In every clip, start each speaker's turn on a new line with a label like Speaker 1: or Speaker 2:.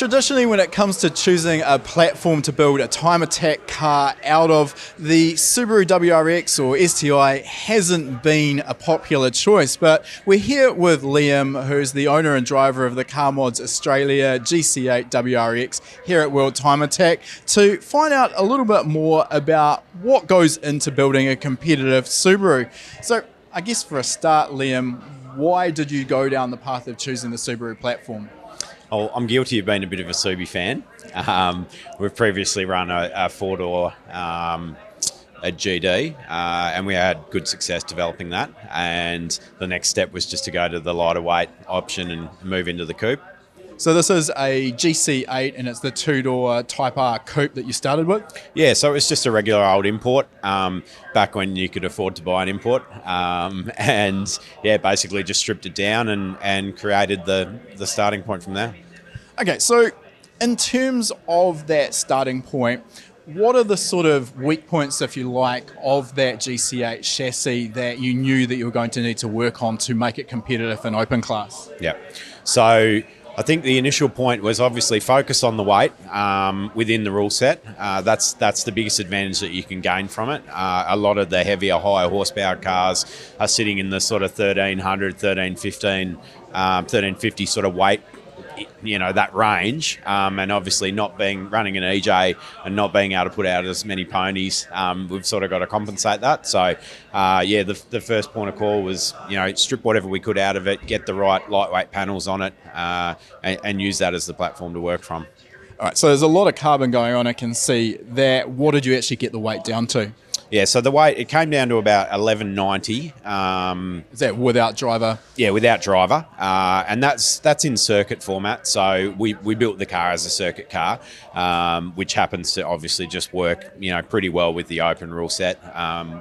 Speaker 1: Traditionally, when it comes to choosing a platform to build a time attack car out of, the Subaru WRX or STI hasn't been a popular choice. But we're here with Liam, who's the owner and driver of the Car Mods Australia GC8 WRX here at World Time Attack, to find out a little bit more about what goes into building a competitive Subaru. So I guess for a start, Liam, why did you go down the path of choosing the Subaru platform?
Speaker 2: Oh, I'm guilty of being a bit of a Subi fan. We've previously run a four-door a GD, and we had good success developing that. And the next step was just to go to the lighter weight option and move into the coupe.
Speaker 1: So this is a GC8 and it's the two-door Type R coupe that you started with?
Speaker 2: Yeah, so it was just a regular old import, back when you could afford to buy an import. And yeah, basically just stripped it down and created the starting point from there.
Speaker 1: Okay, so in terms of that starting point, what are the sort of weak points, if you like, of that GC8 chassis that you knew that you were going to need to work on to make it competitive in open class?
Speaker 2: Yeah, so I think the initial point was obviously focus on the weight within the rule set. That's the biggest advantage that you can gain from it. A lot of the heavier, higher horsepower cars are sitting in the sort of 1300, 1315, 1350 sort of weight, that range, and obviously running an EJ and not being able to put out as many ponies, we've sort of got to compensate that. So the first point of call was strip whatever we could out of it, get the right lightweight panels on it, and use that as the platform to work from.
Speaker 1: All right, so there's a lot of carbon going on, I can see that. What did you actually get the weight down to?
Speaker 2: Yeah, so the weight, it came down to about 1190.
Speaker 1: Is that without driver?
Speaker 2: Yeah, without driver, and that's in circuit format. So we built the car as a circuit car, which happens to obviously just work pretty well with the open rule set,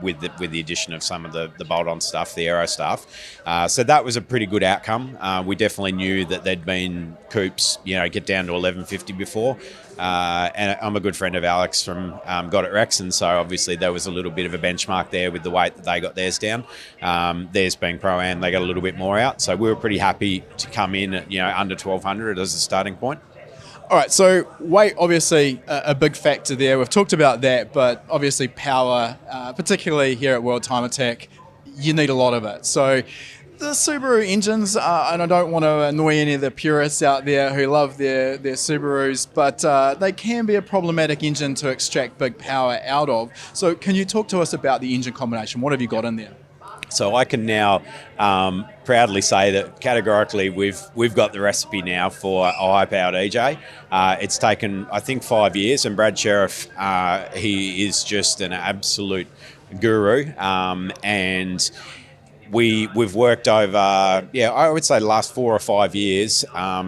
Speaker 2: with the addition of some of the bolt-on stuff, the aero stuff. So that was a pretty good outcome. We definitely knew that there'd been coupes get down to 1150 before. And I'm a good friend of Alex from Got It Rex, and so obviously there was a little bit of a benchmark there with the weight that they got theirs down. Theirs being Pro-Am, they got a little bit more out, so we were pretty happy to come in at under 1200 as a starting point.
Speaker 1: All right, so weight, obviously a big factor there. We've talked about that, but obviously power, particularly here at World Time Attack, you need a lot of it. So the Subaru engines, and I don't want to annoy any of the purists out there who love their Subarus, but they can be a problematic engine to extract big power out of. So can you talk to us about the engine combination? What have you got in there?
Speaker 2: So I can now proudly say that categorically we've got the recipe now for a high-powered EJ. It's taken, I think, 5 years, and Brad Sheriff, he is just an absolute guru, and We've worked over, I would say the last 4 or 5 years,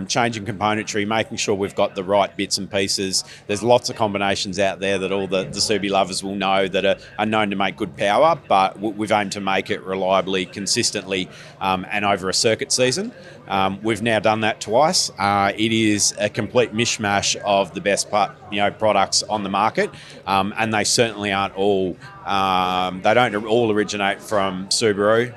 Speaker 2: changing componentry, making sure we've got the right bits and pieces. There's lots of combinations out there that all the Subi lovers will know that are known to make good power, but we've aimed to make it reliably, consistently, and over a circuit season. We've now done that twice. It is a complete mishmash of the best products on the market, and they certainly aren't all. They don't all originate from Subaru.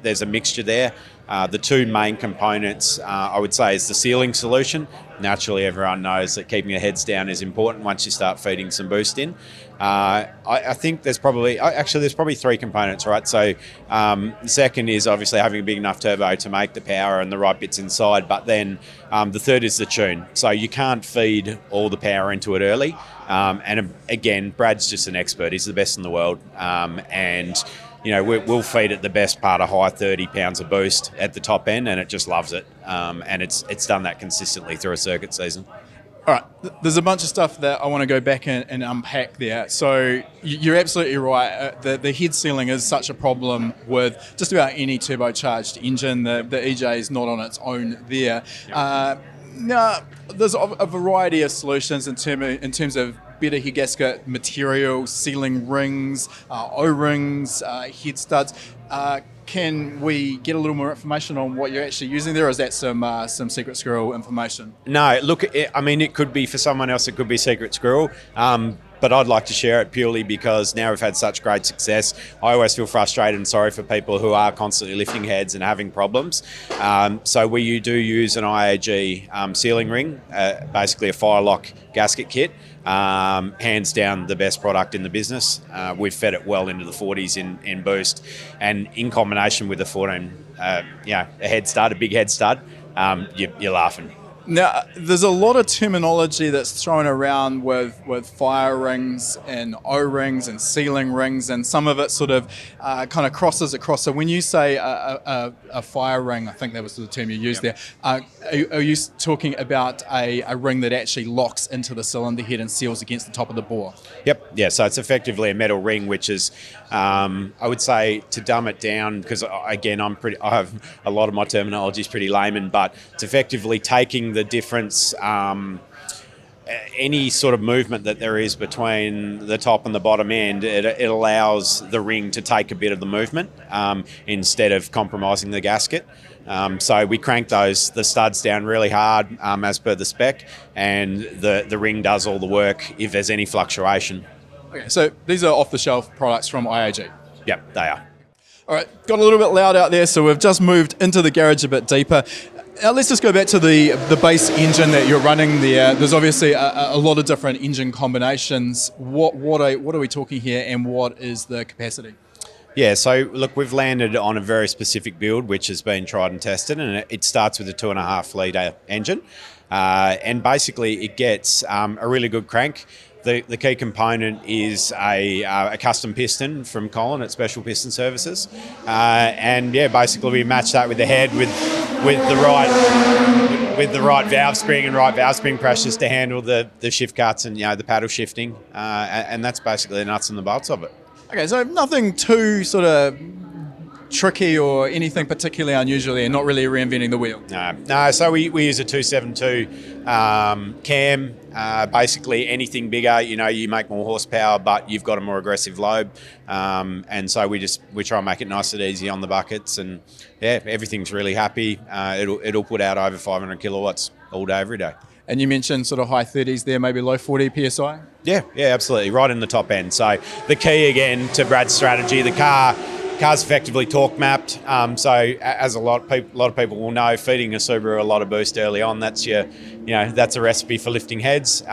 Speaker 2: There's a mixture there. The two main components, I would say, is the sealing solution. Naturally, everyone knows that keeping your heads down is important once you start feeding some boost in. I think there's probably 3 components, right? So the second is obviously having a big enough turbo to make the power and the right bits inside, but then the third is the tune. So you can't feed all the power into it early. And again, Brad's just an expert. He's the best in the world. And we'll feed it the best part of high 30 pounds of boost at the top end, and it just loves it. And it's done that consistently through a circuit season.
Speaker 1: All right, there's a bunch of stuff that I want to go back and unpack there. So you're absolutely right. The head sealing is such a problem with just about any turbocharged engine. The EJ is not on its own there. Yep. Now, there's a variety of solutions in terms of better head gasket material, sealing rings, O-rings, head studs. Can we get a little more information on what you're actually using there, or is that some secret squirrel information?
Speaker 2: No, look, it could be for someone else, it could be secret squirrel. but I'd like to share it purely because now we've had such great success. I always feel frustrated and sorry for people who are constantly lifting heads and having problems. So we do use an IAG sealing ring, basically a Firelock gasket kit. Hands down the best product in the business. We've fed it well into the 40s in boost, and in combination with the 14, a head stud, a big head stud, you're laughing.
Speaker 1: Now, there's a lot of terminology that's thrown around with fire rings and O-rings and sealing rings, and some of it sort of kind of crosses across. So when you say a fire ring, I think that was the term you used there, are you talking about a ring that actually locks into the cylinder head and seals against the top of the bore?
Speaker 2: Yep, yeah, so it's effectively a metal ring, which is, I would say, to dumb it down, because again, I have a lot of my terminology is pretty layman, but it's effectively taking the difference, any sort of movement that there is between the top and the bottom end, it allows the ring to take a bit of the movement instead of compromising the gasket. So we crank the studs down really hard as per the spec, and the ring does all the work if there's any fluctuation.
Speaker 1: Okay, so these are off-the-shelf products from IAG.
Speaker 2: Yep, they are.
Speaker 1: All right, got a little bit loud out there, so we've just moved into the garage a bit deeper. Now let's just go back to the base engine that you're running there. There's obviously a lot of different engine combinations. What are we talking here, and what is the capacity?
Speaker 2: Yeah, so look, we've landed on a very specific build which has been tried and tested, and it starts with a 2.5 litre engine, and basically it gets a really good crank. The key component is a custom piston from Colin at Special Piston Services, and yeah, basically we match that with the head with the right valve spring and right valve spring pressures to handle the shift cuts and the paddle shifting, and that's basically the nuts and the bolts of it.
Speaker 1: Okay, so nothing too sort of tricky or anything particularly unusual there, not really reinventing the wheel.
Speaker 2: No. So we use a 272 cam. Basically anything bigger, you make more horsepower, but you've got a more aggressive lobe, and so we try and make it nice and easy on the buckets, and yeah, everything's really happy. It'll put out over 500 kilowatts all day, every day.
Speaker 1: And you mentioned sort of high 30s there, maybe low 40 PSI?
Speaker 2: Yeah, absolutely, right in the top end. So the key again to Brad's strategy, the car's effectively torque mapped. So as a lot of people will know, feeding a Subaru a lot of boost early on, that's a recipe for lifting heads.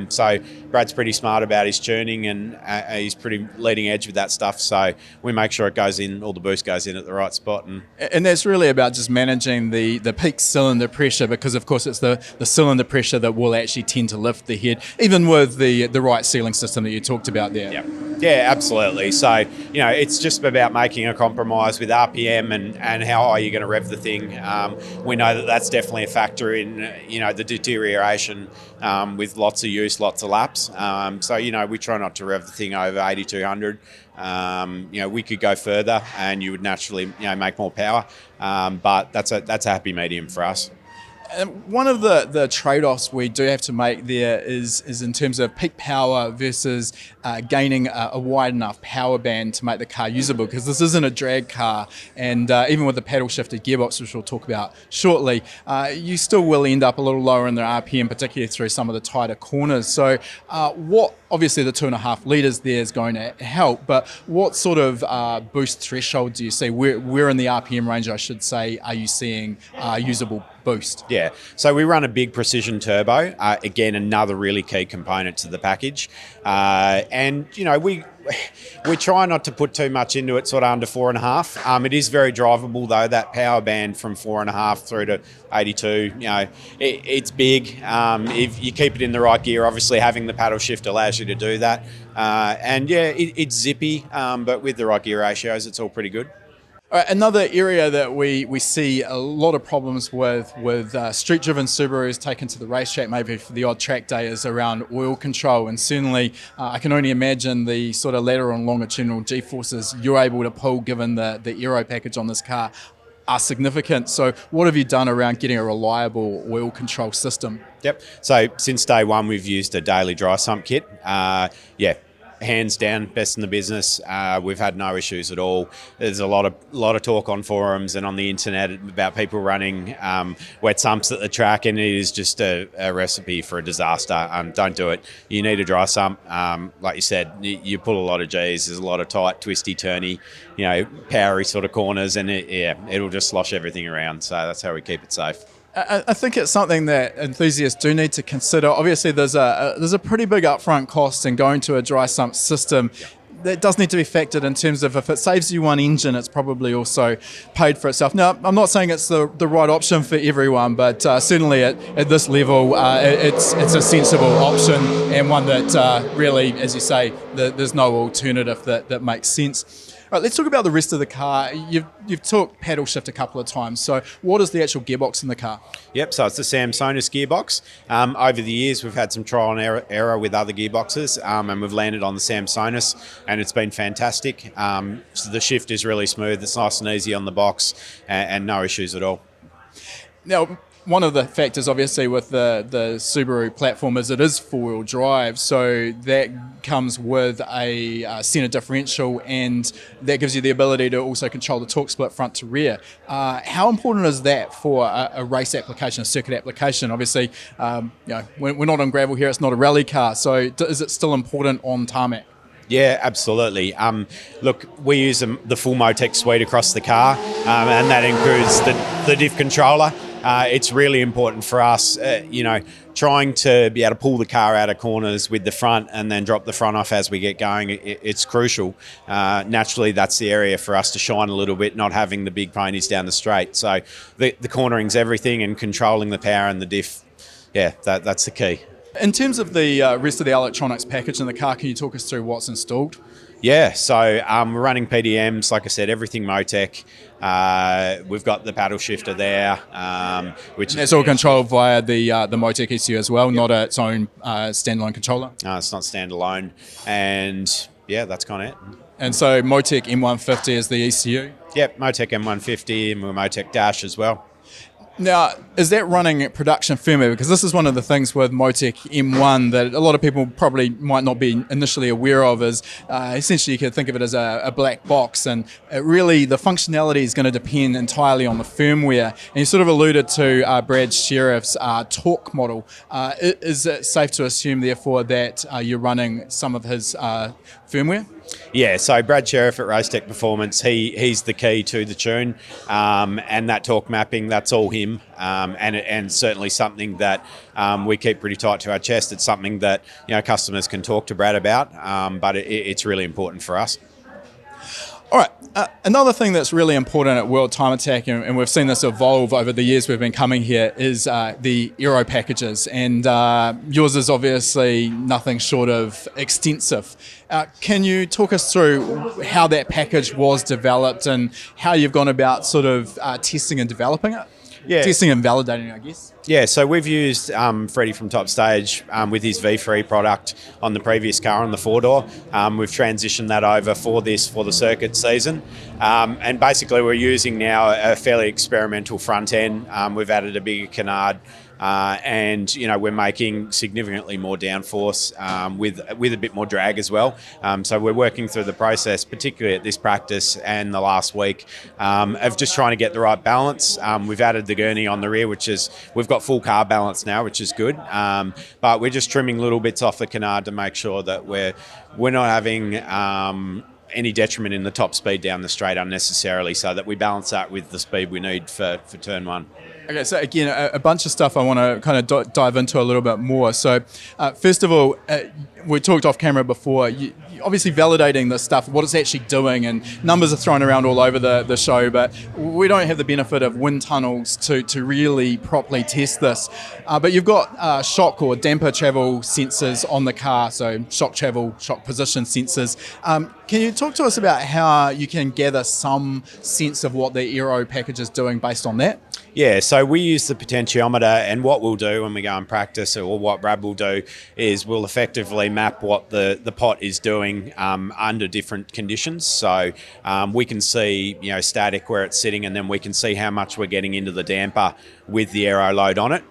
Speaker 2: So Brad's pretty smart about his tuning, and he's pretty leading edge with that stuff. So we make sure it goes in, all the boost goes in at the right spot.
Speaker 1: And that's really about just managing the peak cylinder pressure, because of course it's the cylinder pressure that will actually tend to lift the head, even with the right sealing system that you talked about there.
Speaker 2: Yeah, absolutely. So, it's just about making a compromise with RPM and how high you're going to rev the thing. We know that that's definitely a factor in, the deterioration with lots of use, lots of laps. So, we try not to rev the thing over 8,200. We could go further and you would naturally, make more power. But that's a happy medium for us.
Speaker 1: And one of the trade-offs we do have to make there is in terms of peak power versus gaining a wide enough power band to make the car usable, because this isn't a drag car, and even with the paddle shifted gearbox, which we'll talk about shortly, you still will end up a little lower in the RPM, particularly through some of the tighter corners. So obviously the 2.5 litres there is going to help, but what sort of boost threshold do you see? Where in the RPM range, I should say, are you seeing usable boost?
Speaker 2: Yeah, so we run a big precision turbo, again another really key component to the package, and we try not to put too much into it, sort of under 4.5. It is very drivable though, that power band from 4.5 through to 82. It's big. If you keep it in the right gear, obviously having the paddle shift allows you to do that, and yeah, it's zippy, but with the right gear ratios, it's all pretty good.
Speaker 1: Another area that we see a lot of problems with street-driven Subarus taken to the racetrack, maybe for the odd track day, is around oil control. And certainly I can only imagine the sort of lateral and longitudinal G-forces you're able to pull, given the aero package on this car, are significant. So what have you done around getting a reliable oil control system?
Speaker 2: Yep. So since day one, we've used a daily dry sump kit. hands down, best in the business. We've had no issues at all. There's a lot of talk on forums and on the internet about people running wet sumps at the track, and it is just a recipe for a disaster. Don't do it. You need a dry sump. Like you said, you pull a lot of G's. There's a lot of tight, twisty, turny, powery sort of corners, and it'll just slosh everything around. So that's how we keep it safe.
Speaker 1: I think it's something that enthusiasts do need to consider. Obviously, there's a pretty big upfront cost in going to a dry sump system. That does need to be factored in terms of if it saves you one engine, it's probably also paid for itself. Now, I'm not saying it's the right option for everyone, but certainly at this level, it's a sensible option and one that really, as you say, there's no alternative that makes sense. All right, let's talk about the rest of the car. You've talked paddle shift a couple of times. So what is the actual gearbox in the car?
Speaker 2: Yep, so it's the Samsonus gearbox. Over the years, we've had some trial and error with other gearboxes, and we've landed on the Samsonus, and it's been fantastic. So the shift is really smooth. It's nice and easy on the box, and no issues at all.
Speaker 1: Now, one of the factors, obviously, with the Subaru platform is it is four-wheel drive, so that comes with a centre differential, and that gives you the ability to also control the torque split front to rear. How important is that for a race application, a circuit application? Obviously, we're not on gravel here; it's not a rally car, so is it still important on tarmac?
Speaker 2: Yeah, absolutely. Look, we use the full Motec suite across the car, and that includes the diff controller. It's really important for us, trying to be able to pull the car out of corners with the front and then drop the front off as we get going. It's crucial. Naturally, that's the area for us to shine a little bit, not having the big ponies down the straight. So the cornering's everything, and controlling the power and the diff, that's the key.
Speaker 1: In terms of the rest of the electronics package in the car, can you talk us through what's installed?
Speaker 2: Yeah, so we're running PDMs, like I said, everything Motec. We've got the paddle shifter there, which
Speaker 1: and it's all controlled via the Motec ECU as well, not its own standalone controller?
Speaker 2: No, it's not standalone, and that's kind of it.
Speaker 1: And so Motec M150 is the ECU?
Speaker 2: Yep, Motec M150 and Motec Dash as well.
Speaker 1: Now, is that running production firmware? Because this is one of the things with Motec M1 that a lot of people probably might not be initially aware of is essentially you could think of it as a black box, and really the functionality is going to depend entirely on the firmware. And you sort of alluded to Brad Sheriff's torque model. Is it safe to assume, therefore, that you're running some of his firmware?
Speaker 2: Yeah, so Brad Sheriff at Racetech Performance, he's the key to the tune, and that torque mapping, that's all him, and certainly something that we keep pretty tight to our chest. It's something that customers can talk to Brad about, but it's really important for us.
Speaker 1: All right, another thing that's really important at World Time Attack, and we've seen this evolve over the years we've been coming here, is the aero packages, and yours is obviously nothing short of extensive. Can you talk us through how that package was developed and how you've gone about sort of testing and developing it?
Speaker 2: Yeah.
Speaker 1: Testing and validating, I guess.
Speaker 2: Yeah, so we've used Freddie from Top Stage with his V3 product on the previous car on the four-door. We've transitioned that over for the circuit season. And basically we're using now a fairly experimental front end. We've added a bigger canard. And we're making significantly more downforce with a bit more drag as well. So we're working through the process, particularly at this practice and the last week, of just trying to get the right balance. We've added the gurney on the rear, we've got full car balance now, which is good. But we're just trimming little bits off the canard to make sure that we're not having any detriment in the top speed down the straight unnecessarily, so that we balance that with the speed we need for turn one.
Speaker 1: Okay, so again, a bunch of stuff I want to kind of dive into a little bit more. So first of all, we talked off camera before, you obviously validating this stuff, what it's actually doing, and numbers are thrown around all over the show, but we don't have the benefit of wind tunnels to really properly test this. But you've got shock or damper travel sensors on the car, so shock travel, shock position sensors. Can you talk to us about how you can gather some sense of what the aero package is doing based on that?
Speaker 2: Yeah, so we use the potentiometer, and what we'll do when we go and practice, or what Brad will do, is we'll effectively map what the pot is doing under different conditions. So we can see, static where it's sitting, and then we can see how much we're getting into the damper with the aero load on it,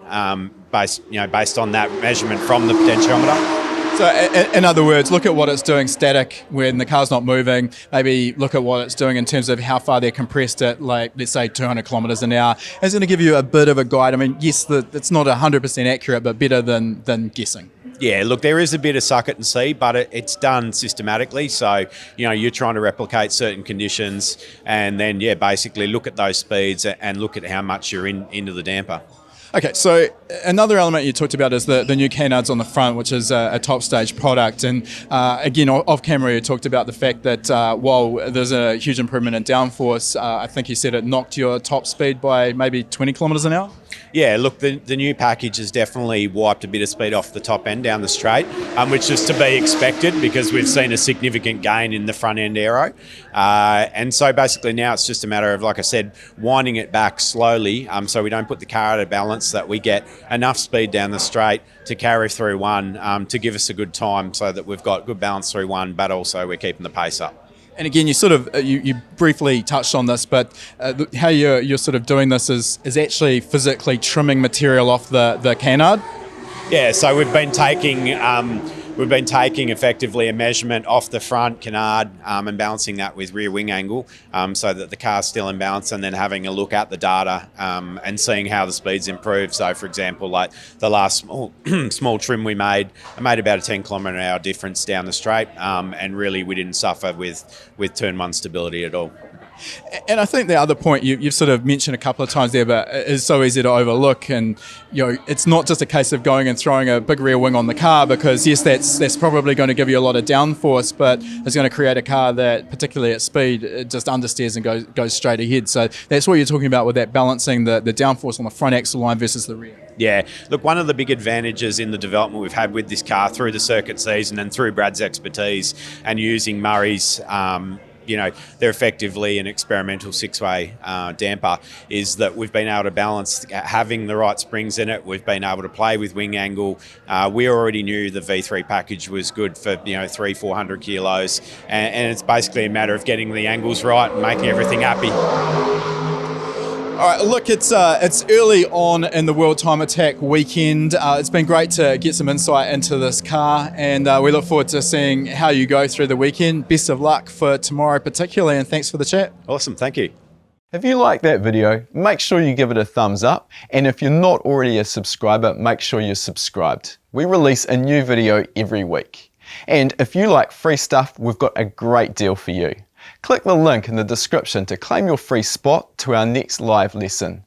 Speaker 2: based on that measurement from the potentiometer.
Speaker 1: So, in other words, look at what it's doing static when the car's not moving. Maybe look at what it's doing in terms of how far they're compressed at, like, let's say 200 kilometers an hour. It's going to give you a bit of a guide. I mean, yes, it's not 100% accurate, but better than guessing.
Speaker 2: Yeah, look, there is a bit of suck it and see, but it's done systematically. So, you're trying to replicate certain conditions and then, basically look at those speeds and look at how much you're into the damper.
Speaker 1: Okay, so another element you talked about is the new canards on the front, which is a top stage product. And again, off camera, you talked about the fact that while there's a huge improvement in downforce, I think you said it knocked your top speed by maybe 20 kilometres an hour?
Speaker 2: Yeah, look, the new package has definitely wiped a bit of speed off the top end down the straight, which is to be expected because we've seen a significant gain in the front end aero. And so basically now it's just a matter of, like I said, winding it back slowly so we don't put the car out of balance, that we get enough speed down the straight to carry through one to give us a good time so that we've got good balance through one, but also we're keeping the pace up.
Speaker 1: And again, you sort of you briefly touched on this, but how you're sort of doing this is actually physically trimming material off the canard.
Speaker 2: Yeah, so we've been taking effectively a measurement off the front canard and balancing that with rear wing angle so that the car's still in balance, and then having a look at the data and seeing how the speeds improve. So, for example, like the last small trim we made, I made about a 10 kilometre an hour difference down the straight, and really we didn't suffer with turn one stability at all.
Speaker 1: And I think the other point you've sort of mentioned a couple of times there, but it's so easy to overlook. And it's not just a case of going and throwing a big rear wing on the car, because yes, that's probably going to give you a lot of downforce, but it's going to create a car that, particularly at speed, it just understeers and goes straight ahead. So that's what you're talking about with that balancing the downforce on the front axle line versus the rear.
Speaker 2: Yeah, look, one of the big advantages in the development we've had with this car through the circuit season and through Brad's expertise and using Murray's they're effectively an experimental six-way damper, is that we've been able to balance having the right springs in it. We've been able to play with wing angle. We already knew the V3 package was good for 300-400 kilos, and it's basically a matter of getting the angles right and making everything happy.
Speaker 1: All right, look, it's early on in the World Time Attack weekend. It's been great to get some insight into this car, and we look forward to seeing how you go through the weekend. Best of luck for tomorrow particularly, and thanks for the chat.
Speaker 2: Awesome, thank you.
Speaker 3: If you like that video, make sure you give it a thumbs up, and if you're not already a subscriber, make sure you're subscribed. We release a new video every week. And if you like free stuff, we've got a great deal for you. Click the link in the description to claim your free spot to our next live lesson.